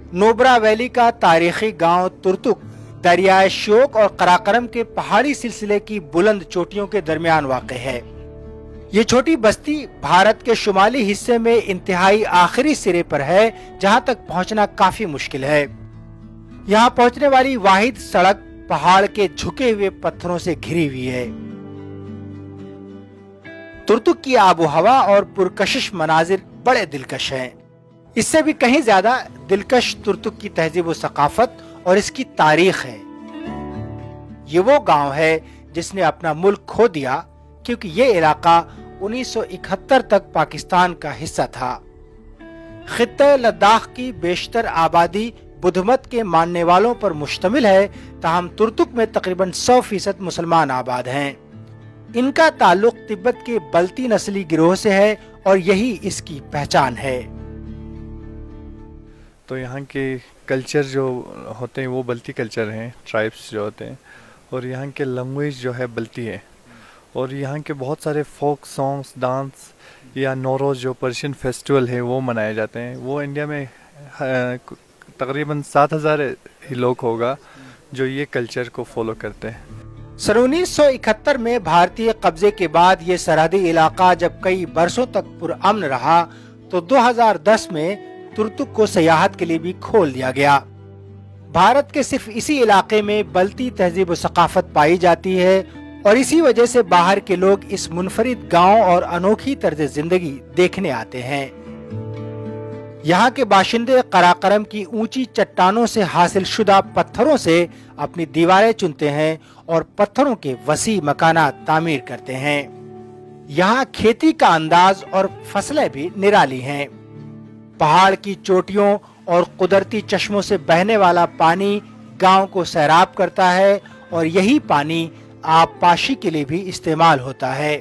नोब्रा valley का तारीखी गांव तुर्तुक दरियाए श्योक और कराकरम के पहाड़ी सिलसिले की बुलंद चोटियों के दरमियान वाक़ है। ये छोटी बस्ती भारत के शुमाली हिस्से में इंतहाई आखिरी सिरे पर है, जहां तक पहुंचना काफी मुश्किल है। यहां पहुंचने वाली वाहिद सड़क पहाड़ के झुके हुए पत्थरों से घिरी हुई है। तुर्तुक की आबो हवा और पुरकशिश मनाजिर बड़े दिलकश हैं। इससे भी कहीं ज्यादा दिलकश तुर्तुक की तहजीब व सकाफत और इसकी तारीख है। ये वो गांव है जिसने अपना मुल्क खो दिया, क्योंकि ये इलाका 1971 तक पाकिस्तान का हिस्सा था। खित्ते लद्दाख की बेशतर आबादी बुद्ध मत के मानने वालों पर मुश्तमिल है, ताहम तुर्तुक में तकरीबन 100% मुसलमान आबाद हैं। इनका ताल्लुक तिब्बत के बल्ती नस्ली गिरोह से है और यही इसकी पहचान है। तो यहाँ के कल्चर जो होते हैं वो बल्ती कल्चर हैं, ट्राइब्स जो होते हैं, और यहाँ के लैंग्वेज जो है बल्ती है। और यहाँ के बहुत सारे फोक सॉन्ग्स, डांस या नौरोज़ जो पर्शियन फेस्टिवल है वो मनाए जाते हैं। वो इंडिया में तकरीबन 7,000 ही लोग होगा जो ये कल्चर को फॉलो करते हैं। सन 1971 में भारतीय कब्जे के बाद ये सरहदी इलाका जब कई बरसों तक पुरअमन रहा, तो 2010 में तुर्तुक को सयाहत के लिए भी खोल दिया गया। भारत के सिर्फ इसी इलाके में बल्ती तहजीब व सकाफत पाई जाती है और इसी वजह से बाहर के लोग इस मुनफरिद गांव और अनोखी तर्ज जिंदगी देखने आते हैं। यहाँ के बाशिंदे कराकरम की ऊंची चट्टानों से हासिल शुदा पत्थरों से अपनी दीवारें चुनते हैं और पत्थरों के वसी मकानात तामीर करते हैं। यहाँ खेती का अंदाज और फसलें भी निराली हैं। पहाड़ की चोटियों और कुदरती चश्मों से बहने वाला पानी गांव को सैराब करता है और यही पानी आबपाशी के लिए भी इस्तेमाल होता है।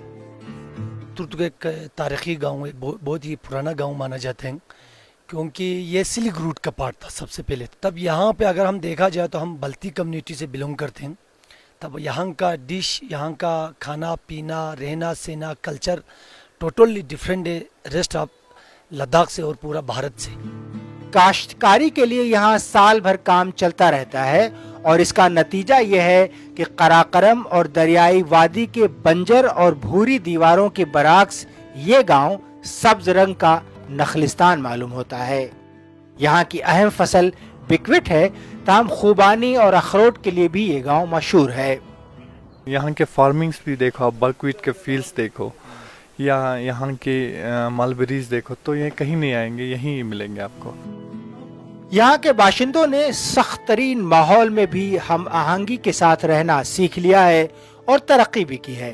तुर्तुक एक तारीखी गांव है, बहुत ही पुराना गांव माना जाता है, क्योंकि ये सिल्क रूट का पार्ट था सबसे पहले। तब यहाँ पे अगर हम देखा जाए तो हम बल्ती कम्युनिटी से बिलोंग करते हैं। तब यहाँ का डिश, यहाँ का खाना पीना, रहना सहना, कल्चर टोटली डिफरेंट है रेस्ट ऑफ लद्दाख से और पूरा भारत से। काश्तकारी के लिए यहाँ साल भर काम चलता रहता है और इसका नतीजा यह है कि कराकरम और दरियाई वादी के बंजर और भूरी दीवारों के बराक्स ये गांव सब्ज रंग का नखलिस्तान मालूम होता है। यहाँ की अहम फसल बिकविट है, ताम खुबानी और अखरोट के लिए भी ये गांव मशहूर है। यहाँ के फार्मिंग्स भी देखो, आप बकवीट के फील्ड्स देखो या यहाँ के मलबेरीज देखो, तो ये कहीं नहीं आएंगे, यहीं मिलेंगे आपको। यहाँ के बाशिंदों ने सख्त तरीन माहौल में भी हम आहंगी के साथ रहना सीख लिया है और तरक्की भी की है।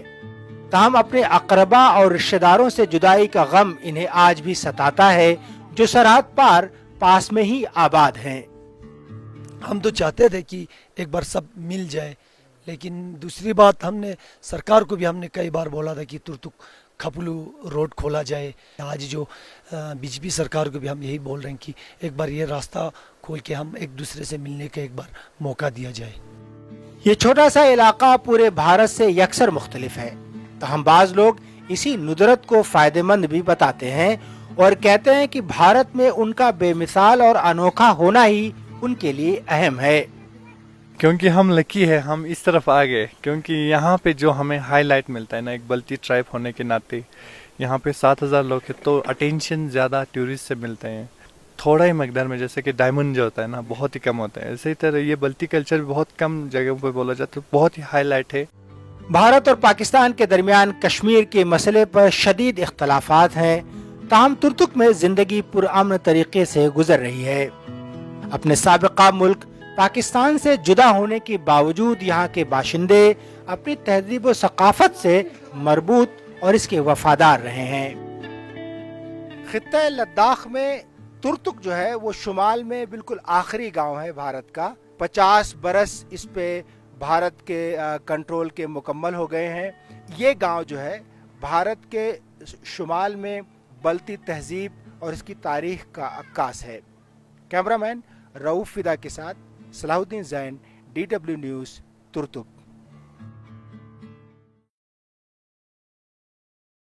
ताहम अपने अकरबा और रिश्तेदारों से जुदाई का गम इन्हें आज भी सताता है, जो सरहद पार पास में ही आबाद हैं। हम तो चाहते थे कि एक बार सब मिल जाए, लेकिन दूसरी बात हमने सरकार को भी हमने कई बार बोला था कि तुर्तुक खपलू रोड खोला जाए। आज जो बीजेपी सरकार को भी हम यही बोल रहे हैं कि एक बार ये रास्ता खोल के हम एक दूसरे से मिलने का एक बार मौका दिया जाए। ये छोटा सा इलाका पूरे भारत से यकसर मुख्तलिफ है, तो हम बाज लोग इसी नुदरत को फायदेमंद भी बताते हैं और कहते हैं कि भारत में उनका बेमिसाल और अनोखा होना ही उनके लिए अहम है। क्योंकि हम लकी है, हम इस तरफ आ गए, क्योंकि यहाँ पे जो हमें हाईलाइट मिलता है ना, एक बल्ती ट्राइब होने के नाते यहाँ पे 7,000 लोग हैं, तो अटेंशन ज़्यादा टूरिस्ट से मिलते हैं। थोड़ा ही मकदार में, जैसे कि डायमंड जो होता है ना, बहुत ही कम होता है, इसी तरह ये बल्ती कल्चर भी बहुत कम जगहों पे बोला जाता है, बहुत ही हाईलाइट है। भारत और पाकिस्तान के दरमियान कश्मीर के मसले पर शदीद इख्तलाफात हैं, ताहम तुर्तुक में जिंदगी पुरअमन तरीके से गुजर रही है। अपने साबिका मुल्क पाकिस्तान से जुदा होने के बावजूद यहाँ के बाशिंदे अपनी तहजीब व सकाफत से मरबूत और इसके वफादार रहे हैं। खित्ते लद्दाख में तुर्तुक जो है वो शुमाल में बिल्कुल आखिरी गांव है भारत का। 50 बरस इस पे भारत के कंट्रोल के मुकम्मल हो गए हैं। ये गांव जो है भारत के शुमाल में बल्ती तहजीब और इसकी तारीख का अक्कास है। कैमरामैन रऊफ फिदा के साथ सलाहुद्दीन जैन, DW न्यूज़, तुर्तुक।